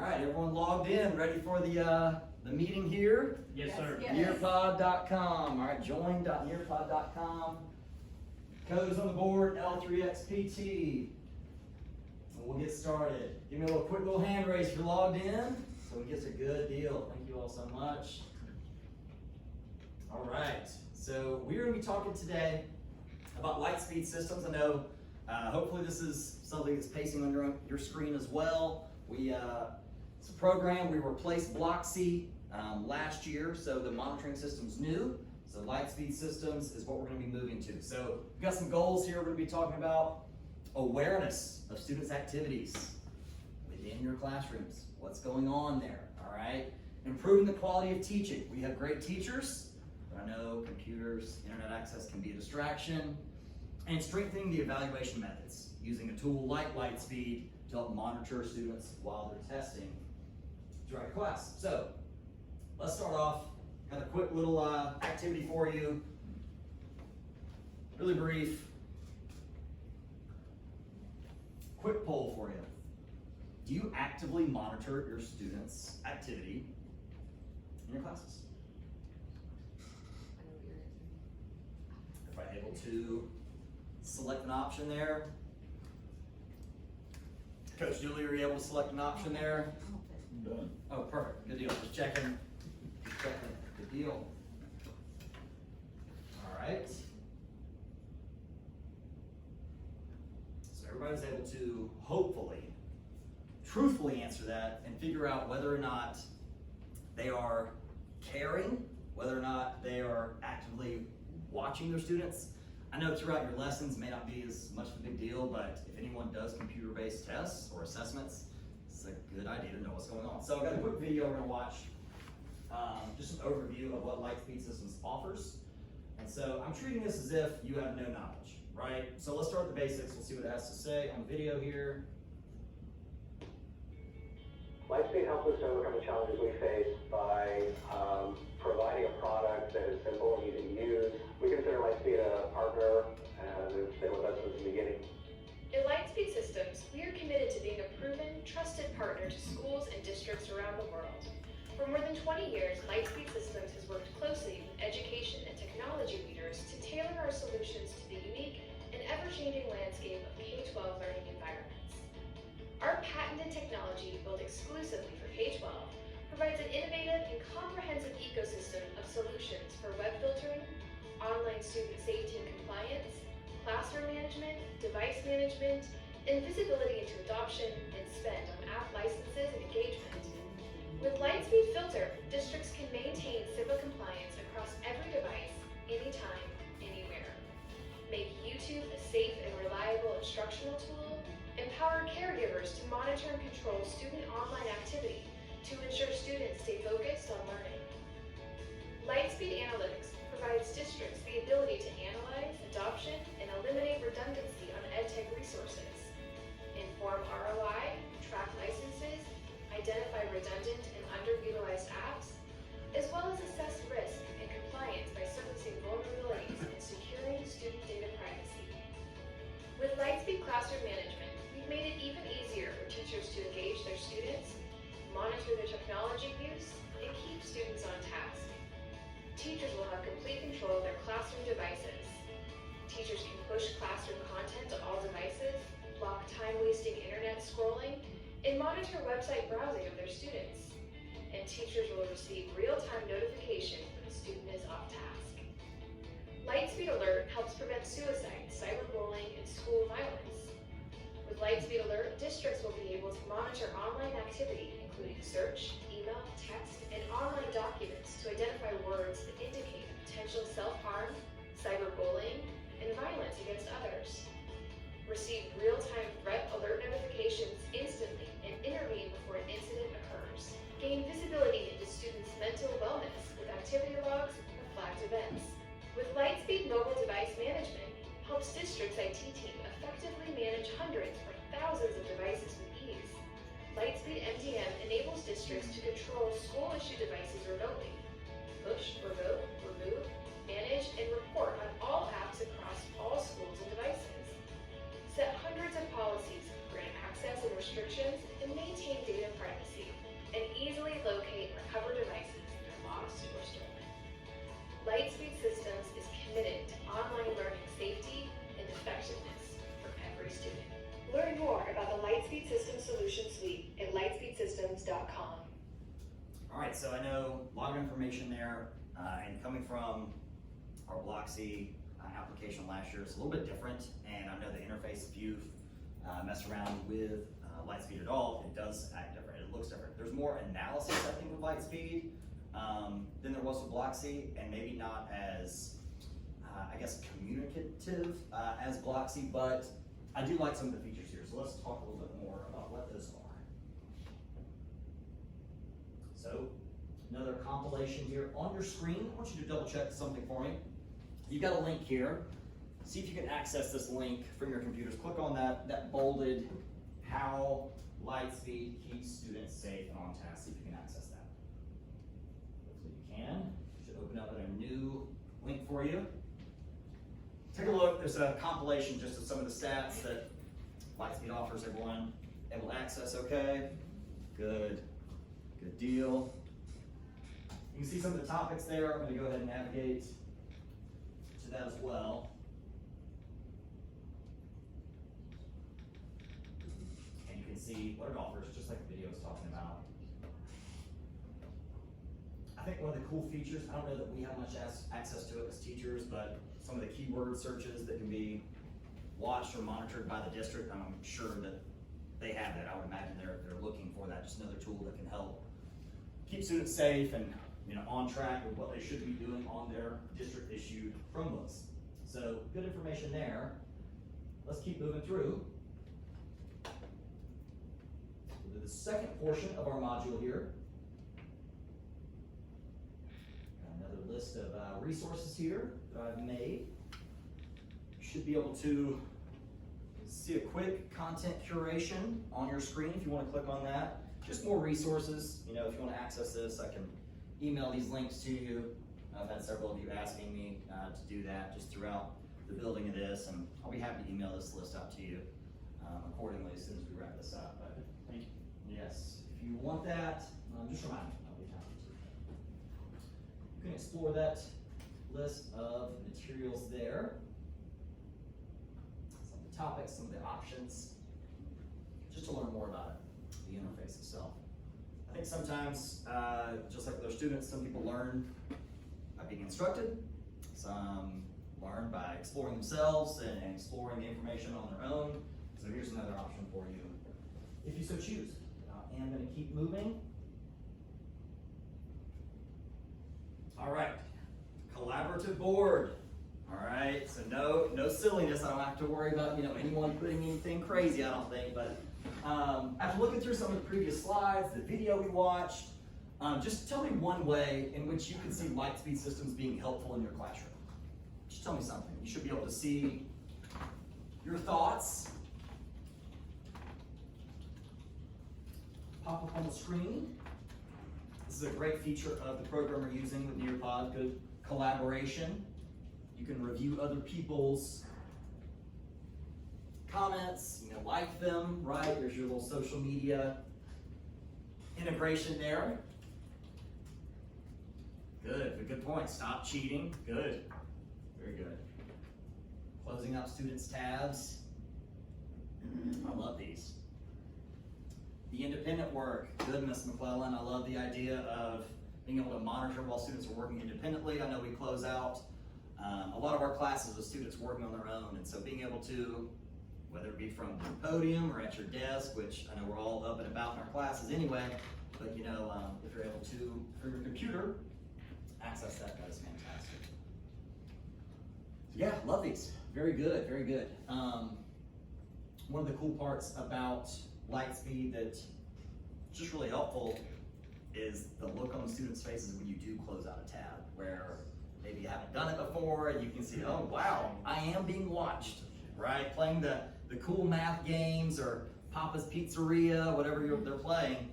right, everyone logged in, ready for the meeting here? Yes, sir. Yes. Nearpod.com. All right, join.nearpod.com. Code is on the board, L3XPT. And we'll get started. Give me a quick little hand raise if you're logged in, so it gets a good deal. Thank you all so much. All right, so we're going to be talking today about Lightspeed systems. I know, hopefully this is something that's pacing on your screen as well. It's a program, we replaced Blocksy last year, so the monitoring system's new. So Lightspeed systems is what we're going to be moving to. So we've got some goals here. We're going to be talking about awareness of students' activities within your classrooms. What's going on there, all right? Improving the quality of teaching. We have great teachers, but I know computers, internet access can be a distraction. And strengthening the evaluation methods, using a tool like Lightspeed to help monitor students while they're testing throughout class. So let's start off. Got a quick little activity for you. Really brief. Quick poll for you. Do you actively monitor your students' activity in your classes? If I'm able to select an option there. Coach Julie, are you able to select an option there? I'm done. Oh, perfect. Good deal. Just checking. Good deal. All right. So everybody's able to hopefully, truthfully answer that and figure out whether or not they are caring, whether or not they are actively watching their students. I know throughout your lessons may not be as much of a big deal, but if anyone does computer-based tests or assessments, it's a good idea to know what's going on. So I've got a quick video we're gonna watch, just an overview of what Lightspeed Systems offers. And so I'm treating this as if you have no knowledge, right? So let's start with the basics. We'll see what it has to say on video here. Lightspeed helps us to overcome the challenges we face by providing a product that is simple and easy to use. We consider Lightspeed a partner, and it's been with us since the beginning. At Lightspeed Systems, we are committed to being a proven, trusted partner to schools and districts around the world. For more than 20 years, Lightspeed Systems has worked closely with education and technology leaders to tailor our solutions to the unique and ever-changing landscape of K-12 learning environments. Our patented technology, built exclusively for K-12, provides an innovative and comprehensive ecosystem of solutions for web filtering, online student safety and compliance, classroom management, device management, and visibility into adoption and spend on app licenses and engagement. With Lightspeed Filter, districts can maintain CIPA compliance across every device, anytime, anywhere. Make YouTube a safe and reliable instructional tool. Empower caregivers to monitor and control student online activity to ensure students stay focused on learning. Lightspeed Analytics provides districts the ability to analyze adoption and eliminate redundancy on EdTech resources, inform ROI, track licenses, identify redundant and underutilized apps, as well as assess risk and compliance by surfacing vulnerabilities and securing student data privacy. With Lightspeed Classroom Management, we've made it even easier for teachers to engage their students, monitor their technology use, and keep students on task. Teachers will have complete control of their classroom devices. Teachers can push classroom content to all devices, block time-wasting internet scrolling, and monitor website browsing of their students. And teachers will receive real-time notification when a student is off task. Lightspeed Alert helps prevent suicide, cyberbullying, and school violence. With Lightspeed Alert, districts will be able to monitor online activity, including search, email, text, and online documents to identify words that indicate potential self-harm, cyberbullying, and violence against others. Receive real-time threat alert notifications instantly and intervene before an incident occurs. Gain visibility into students' mental wellness with activity logs or flagged events. With Lightspeed Mobile Device Management, helps districts' IT team effectively manage hundreds or thousands of devices with ease. Lightspeed MDM enables districts to control school-issued devices remotely, push, revoke, remove, manage, and report on all apps across all schools and devices. Set hundreds of policies, grant access and restrictions, and maintain data privacy. lightspeedsystems.com. All right, so I know a lot of information there, and coming from our Block C application last year, it's a little bit different, and I know the interface, if you've messed around with Lightspeed at all, it does act different, it looks different. There's more analysis, I think, with Lightspeed than there was with Block C, and maybe not as, I guess, communicative as Block C, but I do like some of the features here, so let's talk a little bit more about what those are. So, another compilation here on your screen. I want you to double check something for me. You've got a link here. See if you can access this link from your computers. Click on that bolded, how Lightspeed keeps students safe and on task. See if you can access that. Hopefully you can. Should open up a new link for you. Take a look. There's a compilation just of some of the stats that Lightspeed offers everyone able to access. Okay, good. Good deal. You can see some of the topics there. I'm going to go ahead and navigate to that as well. And you can see what it offers, just like the video was talking about. I think one of the cool features, I don't know that we have much access to it as teachers, but some of the keyword searches that can be watched or monitored by the district, I'm sure that they have that. I would imagine they're looking for that, just another tool that can help keep students safe and on track with what they should be doing on their district issued Chromebooks. So good information there. Let's keep moving through. The second portion of our module here. Got another list of resources here that I've made. You should be able to see a quick content curation on your screen if you want to click on that. Just more resources. If you want to access this, I can email these links to you. I've had several of you asking me to do that just throughout the building of this, and I'll be happy to email this list out to you accordingly as soon as we wrap this up. But yes, if you want that, just remind me. I'll be happy to. You can explore that list of materials there. Some of the topics, some of the options, just to learn more about it, the interface itself. I think sometimes, just like with our students, some people learn by being instructed, some learn by exploring themselves and exploring the information on their own. So here's another option for you, if you so choose. I am going to keep moving. All right, collaborative board. All right, so no silliness. I don't have to worry about anyone putting anything crazy, I don't think, but after looking through some of the previous slides, the video we watched, just tell me one way in which you can see Lightspeed systems being helpful in your classroom. Just tell me something. You should be able to see your thoughts pop up on the screen. This is a great feature of the program we're using with Nearpod, good collaboration. You can review other people's comments, like them, right? There's your little social media integration there. Good point. Stop cheating. Good. Very good. Closing out students' tabs. I love these. The independent work. Good, Ms. McClellan. I love the idea of being able to monitor while students are working independently. I know we close out a lot of our classes with students working on their own, and so being able to, whether it be from the podium or at your desk, which I know we're all up and about in our classes anyway, but if you're able to, through your computer, access that is fantastic. Yeah, love these. Very good, very good. One of the cool parts about Lightspeed that's just really helpful is the look on the students' faces when you do close out a tab, where maybe you haven't done it before and you can see, oh wow, I am being watched, right? Playing the cool math games or Papa's Pizzeria, whatever they're playing.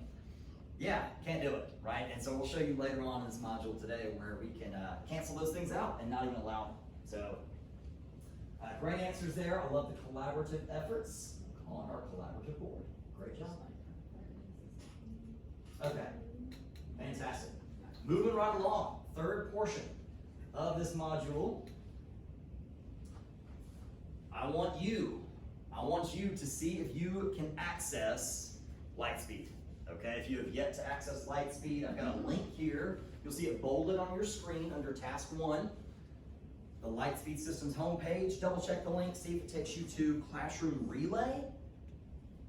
Yeah, can't do it, right? And so we'll show you later on in this module today where we can cancel those things out and not even allow them. So great answers there. I love the collaborative efforts on our collaborative board. Great job. Okay, fantastic. Moving right along, third portion of this module. I want you to see if you can access Lightspeed, Okay, if you have yet to access Lightspeed, I've got a link here. You'll see it bolded on your screen under Task 1. The Lightspeed Systems homepage. Double check the link, see if it takes you to Classroom Relay.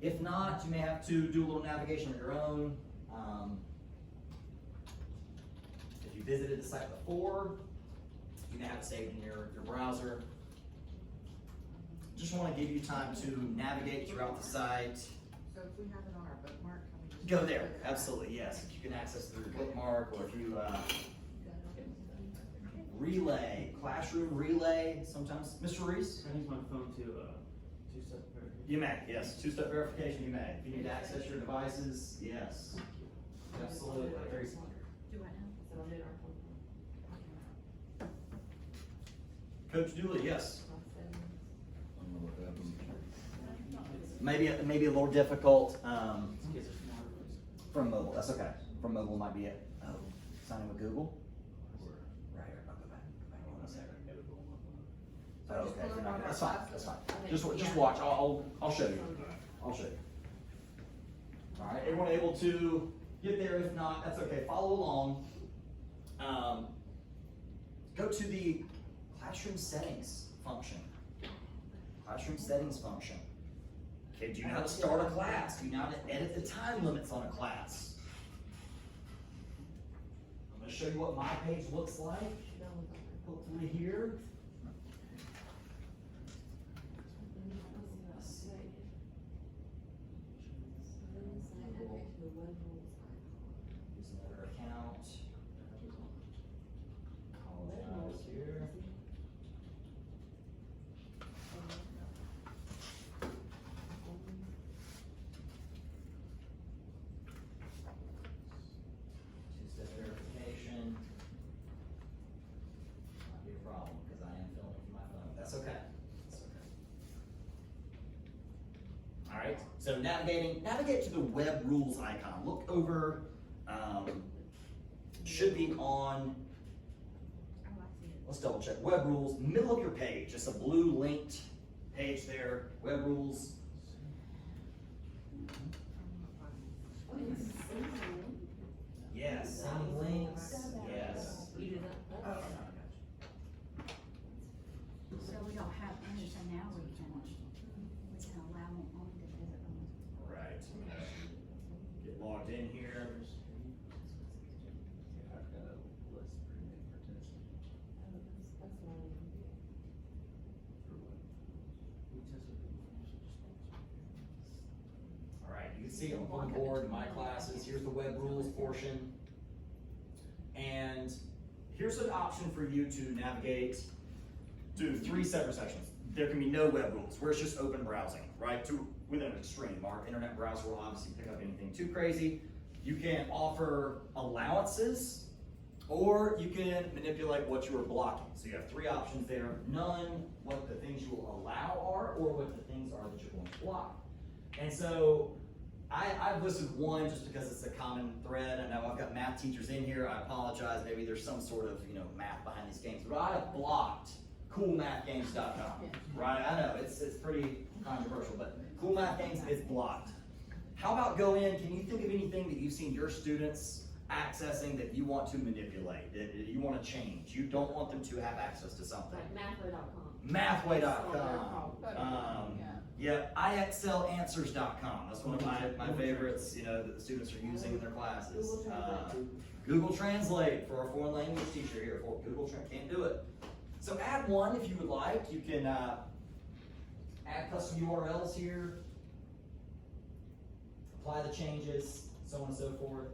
If not, you may have to do a little navigation of your own. If you visited the site before, you may have it saved in your browser. Just want to give you time to navigate throughout the site. So if we have it on our bookmark, can we just Go there, click that? absolutely, yes. If you can access through your bookmark, or if you Relay, Classroom Relay, sometimes. Mr. Reese? I use my phone to two-step verification. You may, yes. Two-step verification, you may. If you need to access your devices, yes. Absolutely. Very smart. Do I know? Coach Dooley, yes. Maybe a little difficult from mobile. That's okay. From mobile might be it. Oh, signing with Google. Right here. I'll go back. One second. Oh, okay. You're not- That's fine. That's fine. Just watch. I'll show you. I'll show you. All right. Everyone able to get there? If not, that's okay. Follow along. Go to the classroom settings function. Classroom settings function. Okay, do you know how to start a class? Do you know how to edit the time limits on a class? I'm going to show you what my page looks like. Hopefully here. Let's see. Use another account. Apologize here. Two-step verification. Might be a problem because I am filming from my phone. That's okay. That's okay. All right. So navigate to the web rules icon. Look over. Should be on. Let's double check. Web rules, middle of your page. Just a blue linked page there. Web rules. Yes. Sending links. Yes. So we don't have anything now, we can allow them only to visit them. Right. Get logged in here. I've got a list pre-made for testing. We tested All right. You can see on the board my classes. Here's the web rules portion. And here's an option for you to navigate to 3 separate sections. There can be no web rules, where it's just open browsing, right? To within an extreme. Our internet browser will obviously pick up anything too crazy. You can offer allowances, or you can manipulate what you are blocking. So you have 3 options there. None, what the things you will allow are, or what the things are that you're going to block. And so I've listed one just because it's a common thread. I know I've got math teachers in here. I apologize. Maybe there's some sort of math behind these games, but I have blocked coolmathgames.com. Right? I know it's pretty controversial, but Cool Math Games is blocked. How about go in? Can you think of anything that you've seen your students accessing that you want to manipulate, that you want to change? You don't want them to have access to something. Mathway.com. Yeah, IXLAnswers.com. That's one of my favorites, that the students are using in their classes. Google Translate for a foreign language teacher here. Google Translate can't do it. So add one if you would like. You can add custom URLs here, apply the changes, so on and so forth.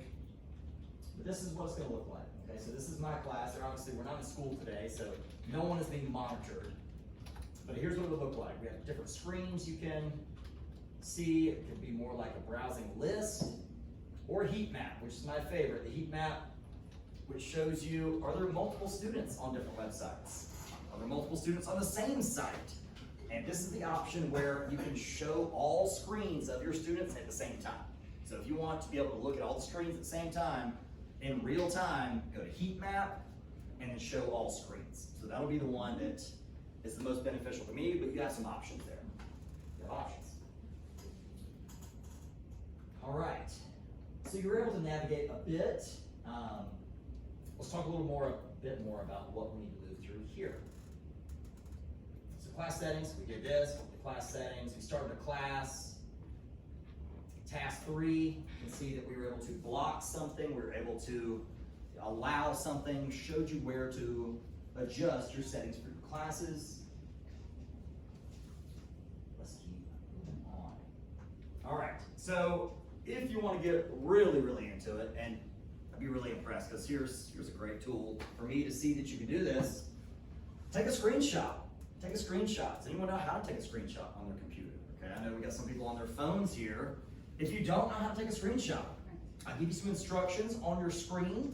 But this is what it's going to look like. Okay, so this is my class. Obviously, we're not in school today, so no one is being monitored. But here's what it would look like. We have different screens you can see. It could be more like a browsing list or a heat map, which is my favorite. The heat map, which shows you, are there multiple students on different websites? Are there multiple students on the same site? And this is the option where you can show all screens of your students at the same time. So if you want to be able to look at all the screens at the same time, in real time, go to heat map and then show all screens. So that'll be the one that is the most beneficial to me, but you have some options there. You have options. All right. So you were able to navigate a bit. Let's talk a bit more about what we need to move through here. So class settings, we did this, the class settings, we started a class. Task 3, you can see that we were able to block something, we were able to allow something, showed you where to adjust your settings for your classes. Let's keep moving on. All right, so if you want to get really, really into it, and I'd be really impressed, because here's a great tool for me to see that you can do this. Take a screenshot. Take a screenshot. Does anyone know how to take a screenshot on their computer? Okay, I know we got some people on their phones here. If you don't know how to take a screenshot, I'll give you some instructions on your screen.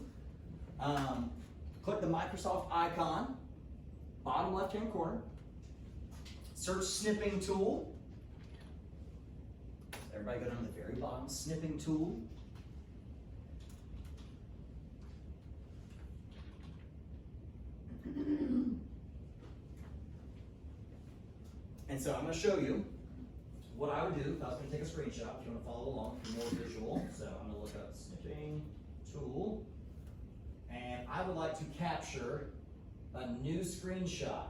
Click the Microsoft icon, bottom left-hand corner. Search snipping tool. Everybody go down to the very bottom, snipping tool. And so I'm going to show you what I would do if I was going to take a screenshot. If you want to follow along, if you're more visual. So I'm going to look up snipping tool. And I would like to capture a new screenshot.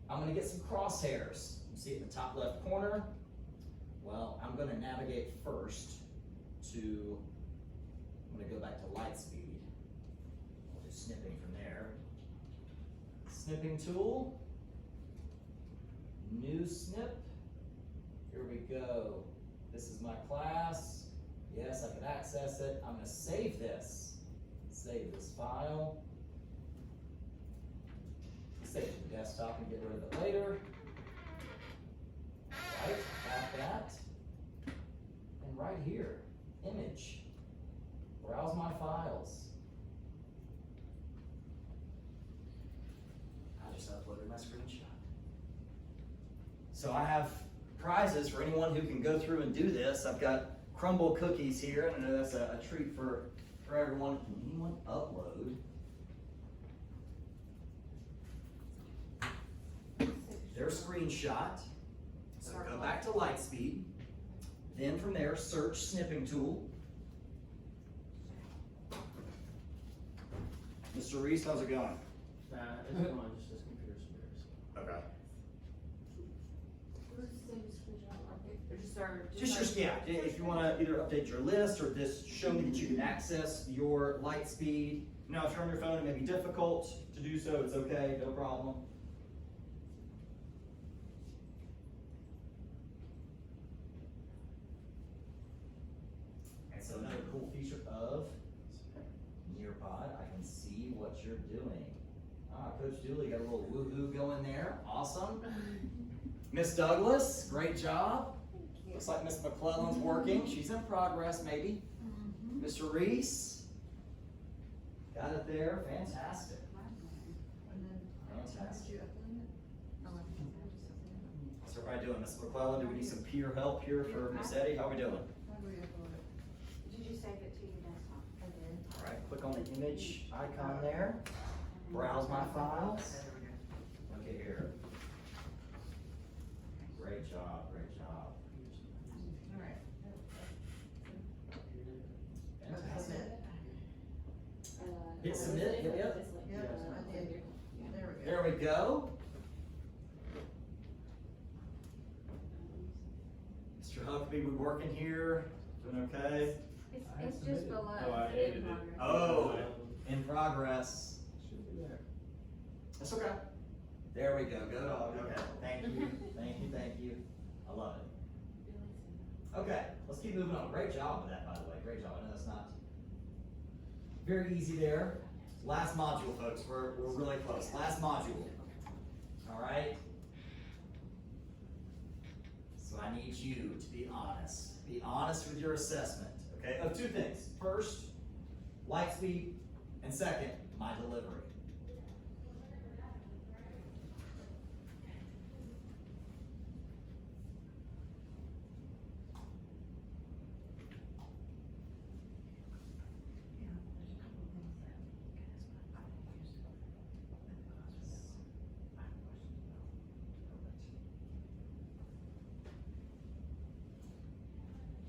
I'm going to get some crosshairs. You see it in the top left corner. Well, I'm going to navigate first to, I'm going to go back to light speed. We'll do snipping from there. Snipping tool. New snip. Here we go. This is my class. Yes, I can access it. I'm going to save this. Save this file. Save it to the desktop and get rid of it later. Right, got that. And right here, image. Browse my files. I just uploaded my screenshot. So I have prizes for anyone who can go through and do this. I've got crumble cookies here, and I know that's a treat for everyone. Can anyone upload their screenshot? So go back to Lightspeed. Then from there, search snipping tool. Mr. Reese, how's it going? It's going, just this computer's weird. Okay. Just Yeah, if you want to either update your list or just show me that you can access your Lightspeed. Now, if you're on your phone, it may be difficult to do so. It's okay, no problem. And so another cool feature of Nearpod, I can see what you're doing. Ah, Coach Dooley got a little woohoo going there. Awesome. Miss Douglas, great job. Looks like Miss McClellan's working. She's in progress, maybe. Mr. Reese, got it there. Fantastic. Fantastic. What's everybody doing? Miss McClellan, do we need some peer help here for Miss Eddie? How are we doing? Did you save it to your desktop? I did. All right, click on the image icon there. Browse my files. Okay, here. Great job, great job. All right. Fantastic. Hit submit, yep. Yeah, I did. There we go. Mr. Huckabee, we working here? Doing okay? It's just below. Oh, I hated it. Oh, in progress. Should be there. That's okay. There we go. Go dog. Okay. Thank you. Thank you. Thank you. I love it. Okay. Let's keep moving on. Great job with that, by the way. Great job. I know that's not very easy there. Last module, folks. We're really close. Last module. All right. So I need you to be honest. Be honest with your assessment. Okay. Of two things. First, light speed, and second, my delivery.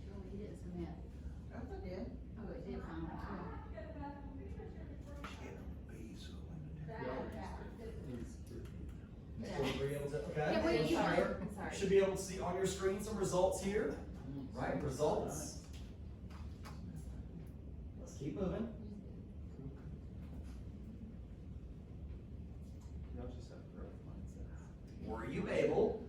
Surely you didn't submit. I did. your screen some results here, right? Results. Let's keep moving. Y'all just have growth mindsets. Were you able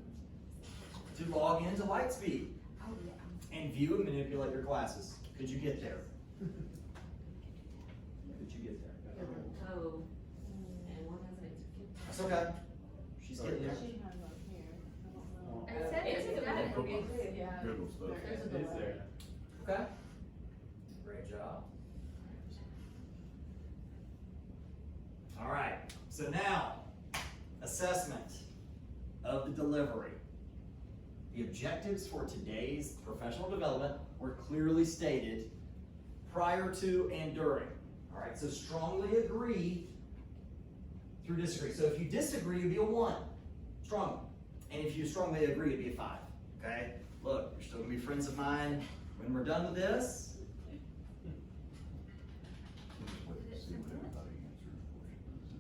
to log into Lightspeed Oh, yeah. and view and manipulate your classes? Could you get there? Could you get there? Oh, and one has an answer. That's okay. She's getting there. She has one here. I don't know. I said It's it's a done. delay. Yeah. Google stuff. There's a It's delay. there. Okay. Great job. All right, so now, assessment of the delivery. The objectives for today's professional development were clearly stated prior to and during. All right, so strongly agree through disagree. So if you disagree, it'd be a 1, strongly. And if you strongly agree, it'd be a 5, okay? Look, you're still gonna be friends of mine when we're done with this. See what everybody answered the question.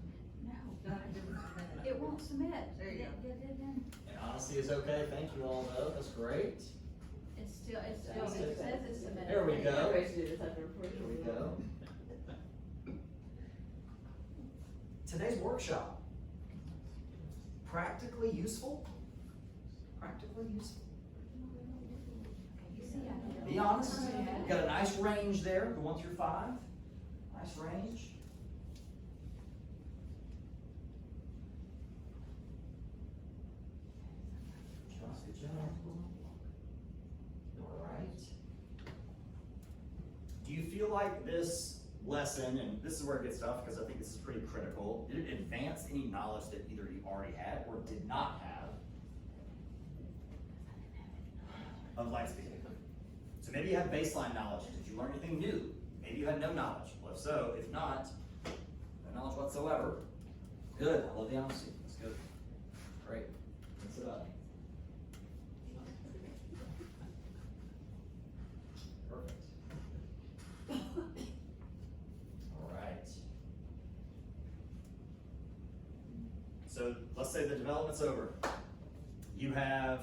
No, it won't submit. There you go. It And honesty is okay, thank you all though, that's great. It's still, it That's says it. it's submitted. There we go. Everybody should do this after report. There we go. Today's workshop, practically useful? Practically useful. You see, I did. Be honest, you got a nice range there, the 1 through 5, nice range. Good job. All right. Do you feel like this lesson, and this is where it gets tough because I think this is pretty critical, did it advance any knowledge that either you already had or did not have of Lightspeed? So maybe you have baseline knowledge. Did you learn anything new? Maybe you had no knowledge. Well, if so, if not, no knowledge whatsoever. Good. I love the honesty. That's good. Great. Mix it up. Perfect. All right. So let's say the development's over. You have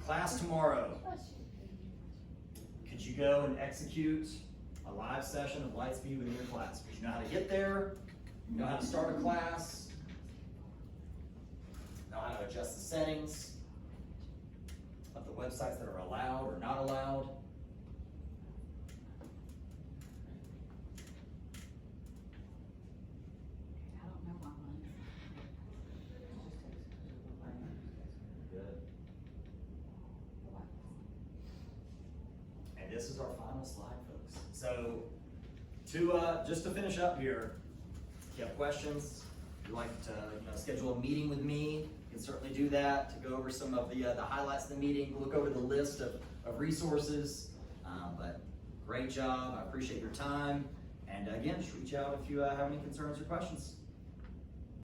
class tomorrow. Could you go and execute a live session of Lightspeed within your class? Because you know how to get there, you know how to start a class, know how to adjust the settings of the websites that are allowed or not allowed. I don't know why mine. Good. And this is our final slide, folks. So, just to finish up here, if you have questions, if you'd like to schedule a meeting with me, you can certainly do that to go over some of the highlights of the meeting, look over the list of resources. But great job, I appreciate your time. And again, just reach out if you have any concerns or questions.